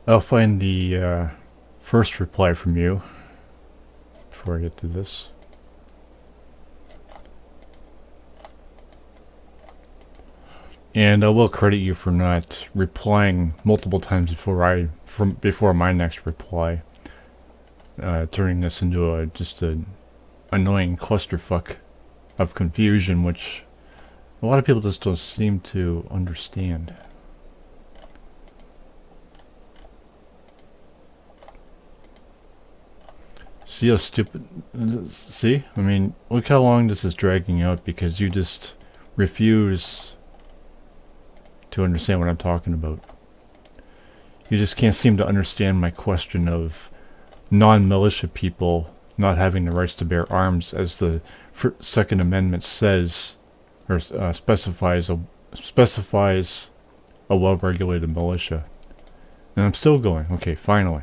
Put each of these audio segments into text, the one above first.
I'll find the first reply from you before I get to this. And I will credit you for not replying multiple times before my next reply, turning this into just an annoying clusterfuck of confusion, which a lot of people just don't seem to understand. See how stupid... See? I mean, look how long this is dragging out because you just refuse to understand what I'm talking about. You just can't seem to understand my question of non-militia people not having the rights to bear arms, as the Second Amendment says, or specifies a well-regulated militia. And I'm still going. Okay, finally.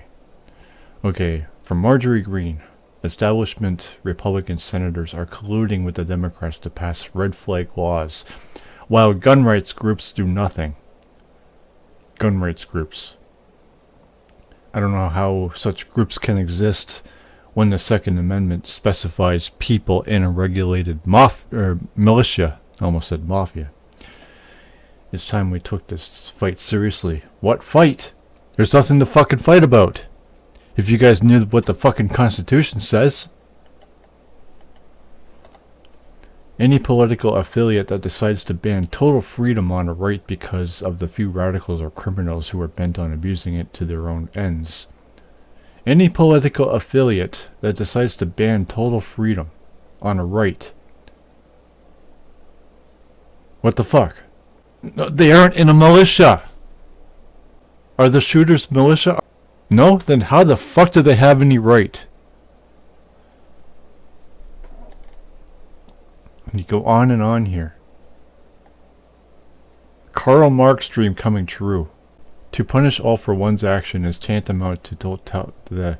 Okay, from Marjorie Greene. Establishment Republican senators are colluding with the Democrats to pass red flag laws, while gun rights groups do nothing. Gun rights groups. I don't know how such groups can exist when the Second Amendment specifies people in a regulated militia. I almost said mafia. It's time we took this fight seriously. What fight? There's nothing to fucking fight about. If you guys knew what the fucking Constitution says. Any political affiliate that decides to ban total freedom on a right because of the few radicals or criminals who are bent on abusing it to their own ends. Any political affiliate that decides to ban total freedom on a right. What the fuck? No, they aren't in a militia. Are the shooters militia? No? Then how the fuck do they have any right? And you go on and on here. Karl Marx dream coming true. To punish all for one's action is tantamount to the...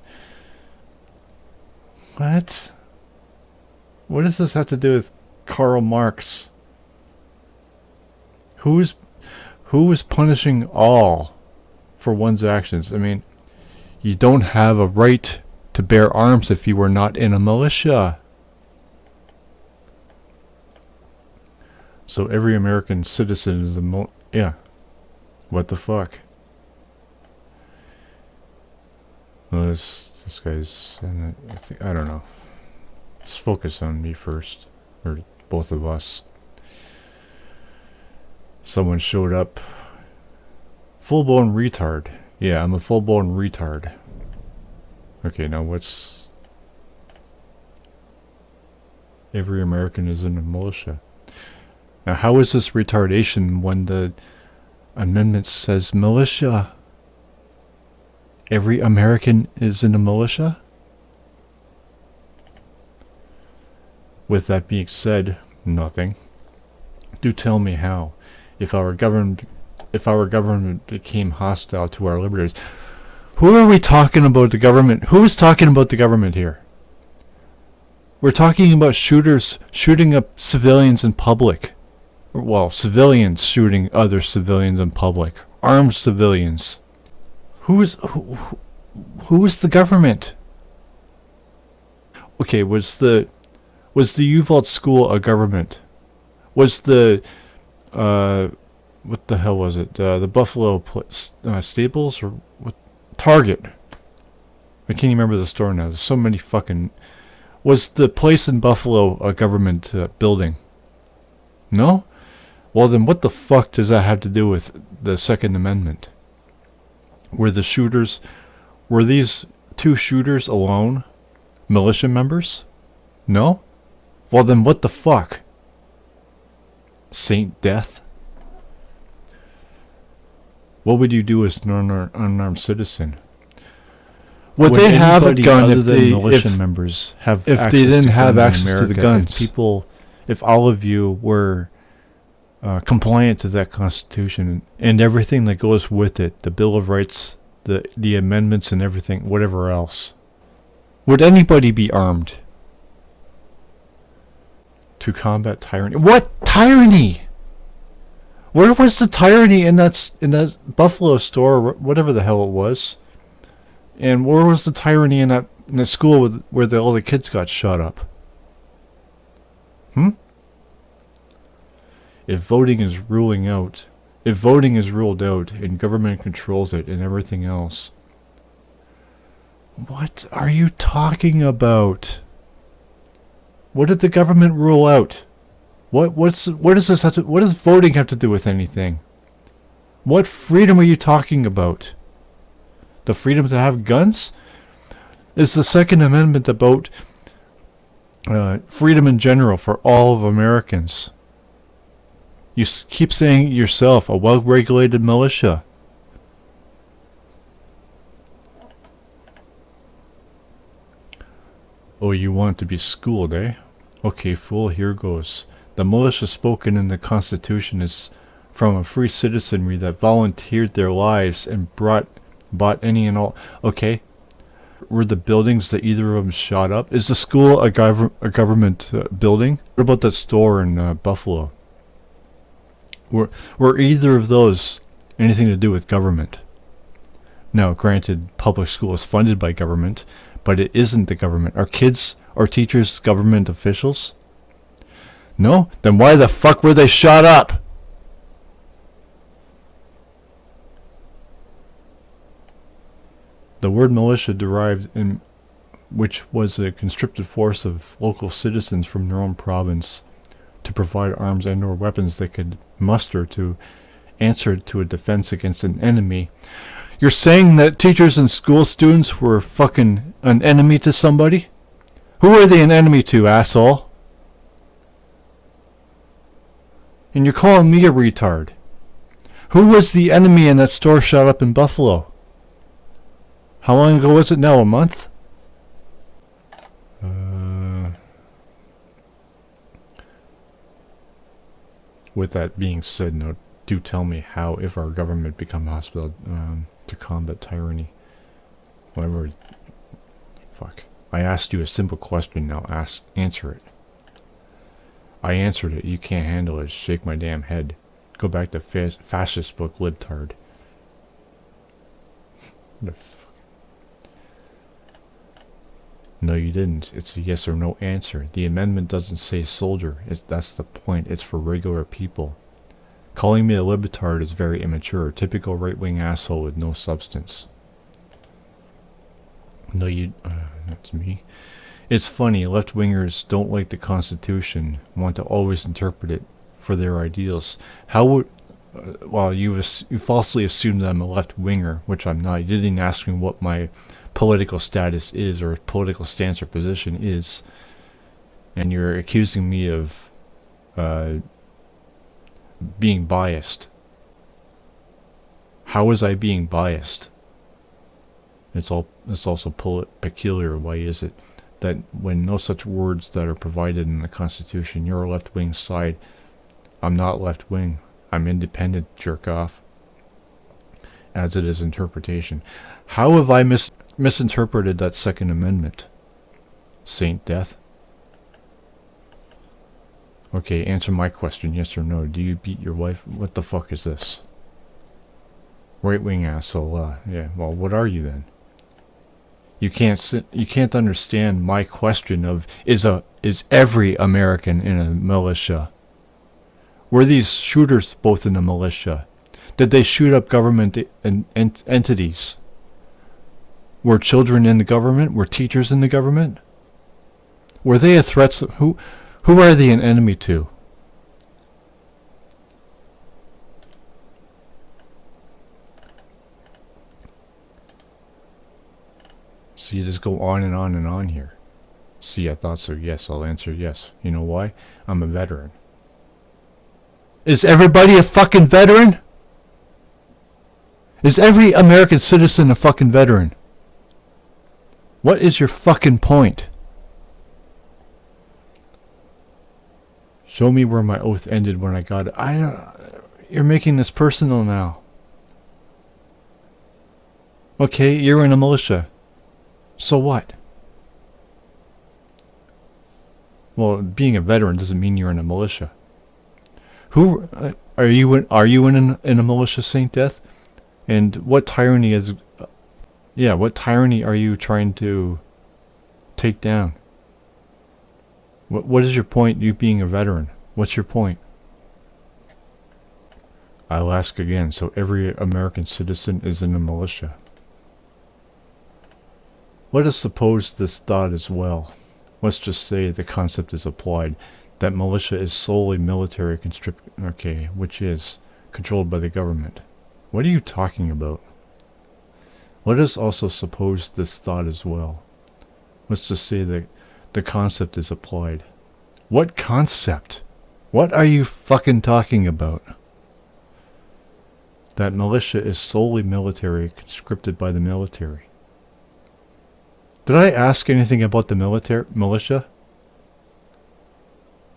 What? What does this have to do with Karl Marx? Who is punishing all for one's actions? I mean, you don't have a right to bear arms if you were not in a militia. So every American citizen is yeah. What the fuck? Well, this guy's... I don't know. Let's focus on me first. Or both of us. Someone showed up. Full-blown retard. Yeah, I'm a full-blown retard. Okay, now what's... Every American is in a militia. Now, how is this retardation when the amendment says militia? Every American is in a militia? With that being said, nothing. Do tell me how. If our government became hostile to our liberties. Who are we talking about the government? Who is talking about the government here? We're talking about shooters shooting up civilians in public. Well, civilians shooting other civilians in public. Armed civilians. Who is the government? Okay, was the Uvalde school a government? Was the what the hell was it? The Buffalo Staples or what? Target. I can't even remember the store now. There's so many fucking... Was the place in Buffalo a government building? No? Well then what the fuck does that have to do with the Second Amendment? Were these two shooters alone militia members? No? Well then what the fuck? Saint-death? What would you do as an unarmed citizen? Would they have a gun if they didn't have access to the guns? If all of you were compliant to that Constitution and everything that goes with it, the Bill of Rights, the amendments and everything, whatever else, would anybody be armed to combat tyranny? What tyranny? Where was the tyranny in that Buffalo store, or whatever the hell it was? And where was the tyranny in the school where all the kids got shot up? If voting is ruled out and government controls it and everything else, what are you talking about? What did the government rule out? What does voting have to do with anything? What freedom are you talking about? The freedom to have guns? Is the Second Amendment about freedom in general for all of Americans? You keep saying yourself, a well-regulated militia. Oh, you want to be schooled, eh? Okay, fool, here goes. The militia spoken in the Constitution is from a free citizenry that volunteered their lives and bought any and all. Okay. Were the buildings that either of them shot up? Is the school a government building? What about that store in Buffalo? Were either of those anything to do with government? Now, granted, public school is funded by government, but it isn't the government. Are kids or teachers government officials? No? Then why the fuck were they shot up? The word militia derived in which was a conscripted force of local citizens from their own province to provide arms and or weapons they could muster to answer to a defense against an enemy. You're saying that teachers and school students were fucking an enemy to somebody? Who are they an enemy to, asshole? And you're calling me a retard. Who was the enemy in that store shot up in Buffalo? How long ago was it now? A month? With that being said, now do tell me how, if our government become hostile to combat tyranny. Whatever. Fuck. I asked you a simple question, now answer it. I answered it. You can't handle it. Shake my damn head. Go back to fascist book, libtard. What the fuck? No, you didn't. It's a yes or no answer. The amendment doesn't say soldier. That's the point. It's for regular people. Calling me a libtard is very immature. Typical right-wing asshole with no substance. No, that's me. It's funny. Left-wingers don't like the Constitution. Want to always interpret it for their ideals. How would... well, you falsely assumed that I'm a left-winger, which I'm not. You didn't ask me what my political status is, or political stance or position is, and you're accusing me of being biased. How was I being biased? It's also peculiar. Why is it that when no such words that are provided in the Constitution, you're a left-wing side? I'm not left-wing. I'm independent, jerk off. As it is interpretation. How have I misinterpreted that Second Amendment? Saint-death? Okay, answer my question, yes or no. Do you beat your wife? What the fuck is this? Right-wing asshole. Yeah, well, what are you then? You can't understand my question of is every American in a militia? Were these shooters both in a militia? Did they shoot up government entities? Were children in the government? Were teachers in the government? Were they a threat? Who are they an enemy to? So you just go on and on and on here. See, I thought so. Yes, I'll answer yes. You know why? I'm a veteran. Is everybody a fucking veteran? Is every American citizen a fucking veteran? What is your fucking point? Show me where my oath ended when I got it. You're making this personal now. Okay, you're in a militia. So what? Well, being a veteran doesn't mean you're in a militia. Are you in a militia, Saint Death? And what tyranny is? Yeah, what tyranny are you trying to take down? What is your point? You being a veteran, what's your point? I'll ask again. So every American citizen is in a militia. Let us suppose this thought as well. Let's just say the concept is applied, that militia is solely military which is controlled by the government. What are you talking about? Let us also suppose this thought as well. Let's just say that the concept is applied. What concept? What are you fucking talking about? That militia is solely military, conscripted by the military. Did I ask anything about the militia?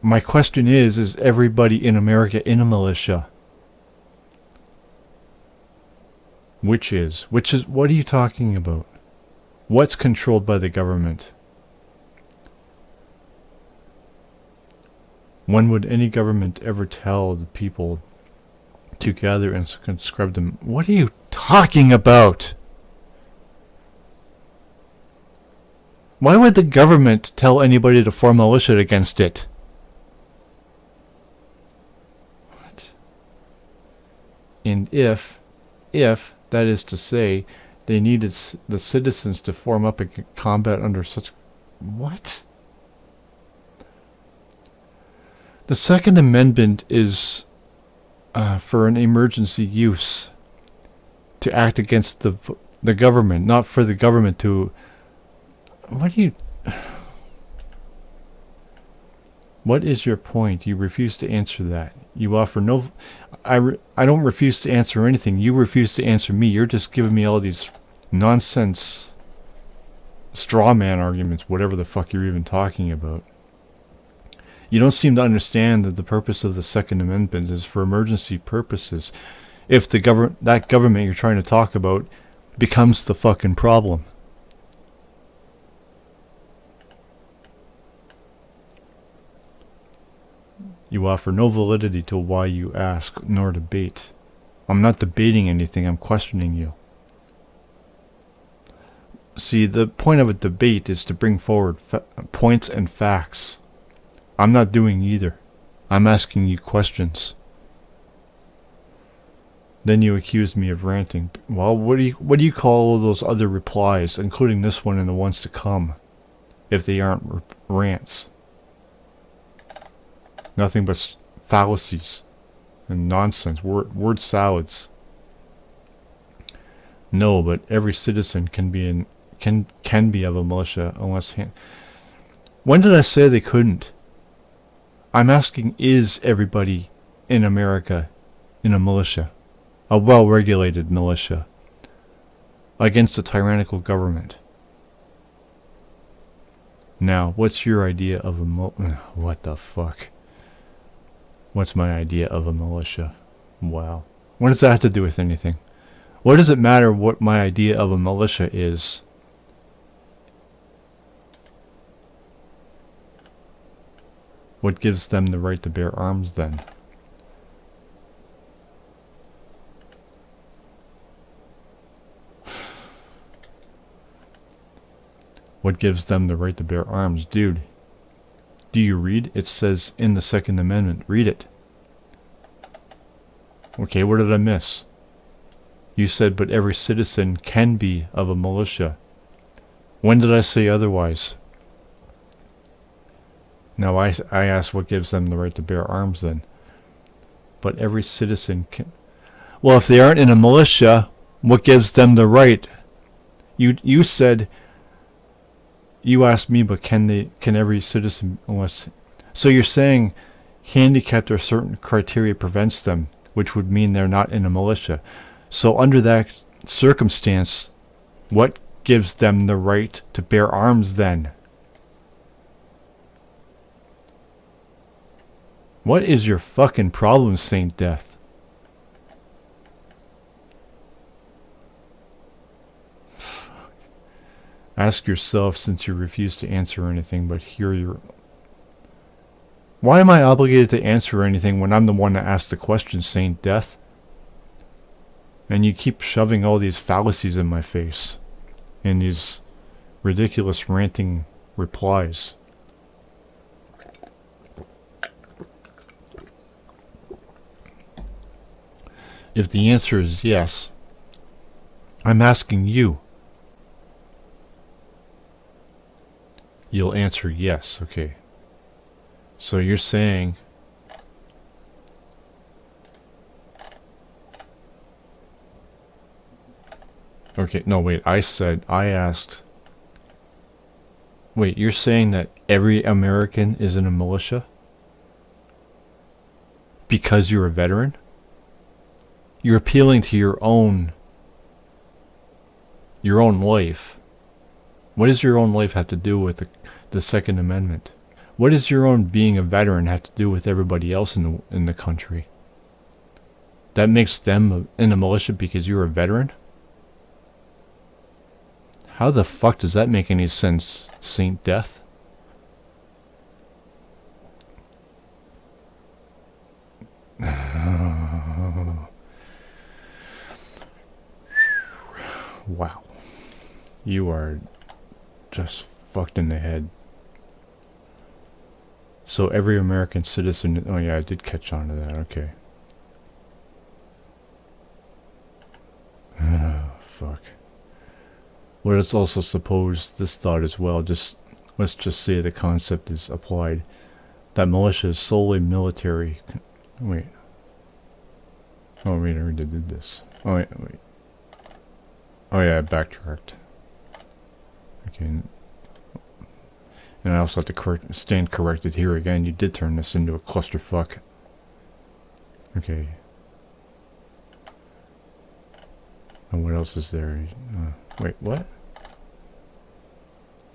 My question is everybody in America in a militia? Which is, what are you talking about? What's controlled by the government? When would any government ever tell the people to gather and conscript them? What are you talking about? Why would the government tell anybody to form a militia against it? What? And if that is to say, they needed the citizens to form up in combat under such... What? The Second Amendment is for an emergency use to act against the government, not for the government to... What is your point? You refuse to answer that. You offer no... I don't refuse to answer anything. You refuse to answer me. You're just giving me all these nonsense straw man arguments, whatever the fuck you're even talking about. You don't seem to understand that the purpose of the Second Amendment is for emergency purposes. If that government you're trying to talk about becomes the fucking problem. You offer no validity to why you ask, nor debate. I'm not debating anything, I'm questioning you. See, the point of a debate is to bring forward points and facts. I'm not doing either. I'm asking you questions. Then you accuse me of ranting. Well, what do you call all those other replies, including this one and the ones to come, if they aren't rants? Nothing but fallacies and nonsense, word salads. No, but every citizen can be of a militia unless... When did I say they couldn't? I'm asking, is everybody in America in a militia? A well-regulated militia against a tyrannical government? Now, what's your idea of a what the fuck? What's my idea of a militia? Wow. What does that have to do with anything? What does it matter what my idea of a militia is? What gives them the right to bear arms then? What gives them the right to bear arms? Dude, do you read? It says in the Second Amendment. Read it. Okay, what did I miss? You said, but every citizen can be of a militia. When did I say otherwise? Now I ask, what gives them the right to bear arms then? But every citizen can... Well, if they aren't in a militia, what gives them the right? You said... You asked me, but can every citizen, unless... So you're saying handicapped or certain criteria prevents them, which would mean they're not in a militia. So under that circumstance, what gives them the right to bear arms then? What is your fucking problem, Saint Death? Ask yourself, since you refuse to answer anything, but hear your... Why am I obligated to answer anything when I'm the one that asked the question, Saint Death? And you keep shoving all these fallacies in my face. And these ridiculous ranting replies. If the answer is yes, I'm asking you. You'll answer yes, okay. So you're saying okay, no wait, I asked. Wait, you're saying that every American is in a militia? Because you're a veteran? You're appealing to your own life. What does your own life have to do with the Second Amendment? What does your own being a veteran have to do with everybody else in the country? That makes them in a militia because you're a veteran? How the fuck does that make any sense, Saint Death? Wow. You are just fucked in the head. So every American citizen... Oh yeah, I did catch on to that, okay. Fuck. Well, let's also suppose this thought as well. Let's just say the concept is applied. That militia is solely military... Wait. Oh wait, I already did this. Oh wait. Oh yeah, I backtracked. Okay. And I also have to stand corrected here again. You did turn this into a clusterfuck. Okay. And what else is there? Wait, what?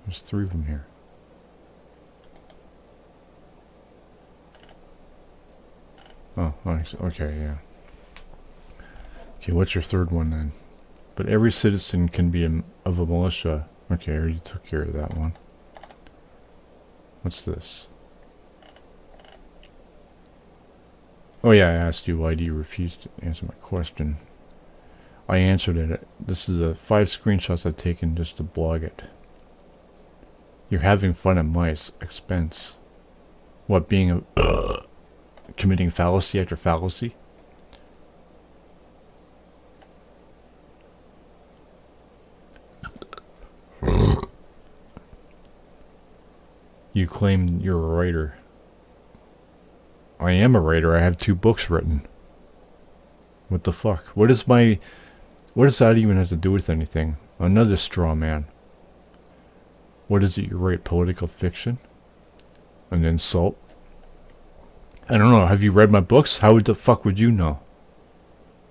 There's 3 of them here. Oh, okay, yeah. Okay, what's your third one then? But every citizen can be of a militia. Okay, I already took care of that one. What's this? Oh yeah, I asked you why do you refuse to answer my question. I answered it. This is 5 screenshots I've taken just to blog it. You're having fun at my expense. What, being committing fallacy after fallacy? You claim you're a writer. I am a writer. I have 2 books written. What the fuck? What does that even have to do with anything? Another straw man. What is it you write? Political fiction? An insult? I don't know. Have you read my books? How the fuck would you know?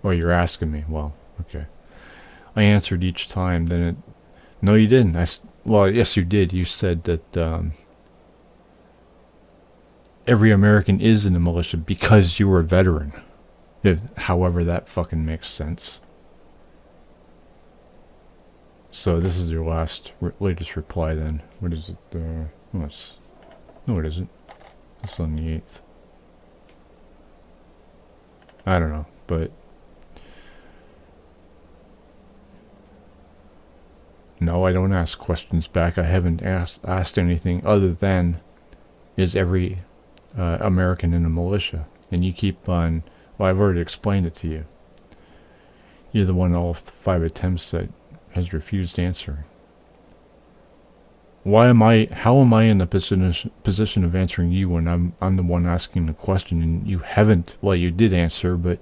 Oh, you're asking me. Well, okay. I answered each time. No, you didn't. Well, yes, you did. You said that every American is in the militia because you were a veteran. However that fucking makes sense. So this is your latest reply then. What is it? No, it isn't. It's on the 8th. I don't know, but... No, I don't ask questions back. I haven't asked anything other than, is every American in a militia? And you keep on... Well, I've already explained it to you. You're the one all 5 attempts that has refused answering. How am I in the position of answering you when I'm the one asking the question and you haven't? Well, you did answer, but...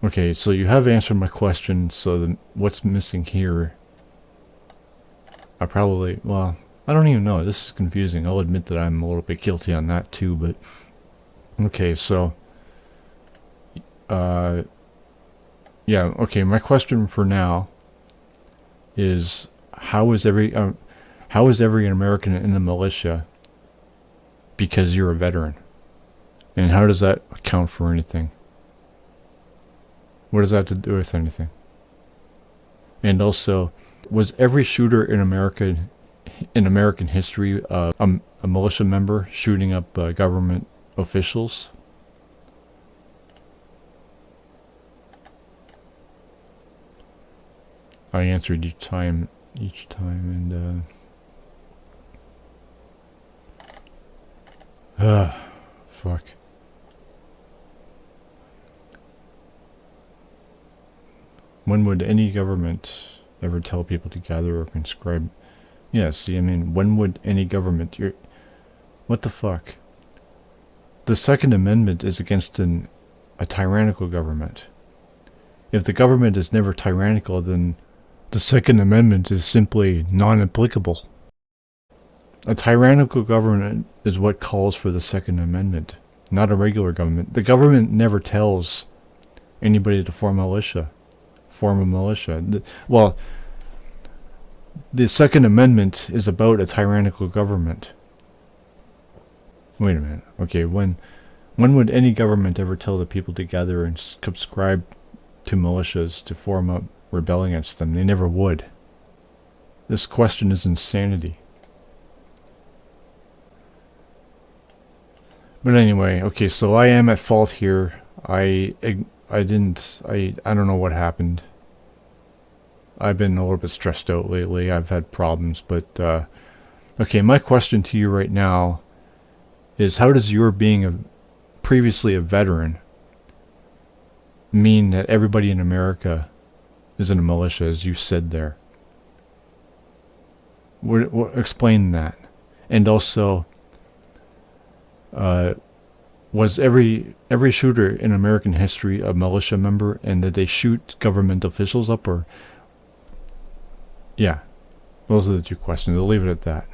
Okay, so you have answered my question, so then what's missing here? Well, I don't even know. This is confusing. I'll admit that I'm a little bit guilty on that too, but... Okay, so... Yeah, okay, my question for now is... How is every American in the militia because you're a veteran? And how does that account for anything? What does that have to do with anything? And also, was every shooter in America in American history a militia member shooting up government officials? I answered each time, and fuck. When would any government ever tell people to gather or conscribe? Yeah, see, I mean, when would any government... What the fuck? The Second Amendment is against a tyrannical government. If the government is never tyrannical, then the Second Amendment is simply non-applicable. A tyrannical government is what calls for the Second Amendment, not a regular government. The government never tells anybody to form a militia. Well, the Second Amendment is about a tyrannical government. Wait a minute. Okay, when would any government ever tell the people to gather and subscribe to militias to form a rebel against them? They never would. This question is insanity. But anyway, okay, so I am at fault here. I don't know what happened. I've been a little bit stressed out lately. I've had problems, but okay, my question to you right now is, how does your being previously a veteran mean that everybody in America is in a militia, as you said there? Explain that. And also, was every shooter in American history a militia member, and did they shoot government officials up, or... Yeah, those are the two questions. I'll leave it at that.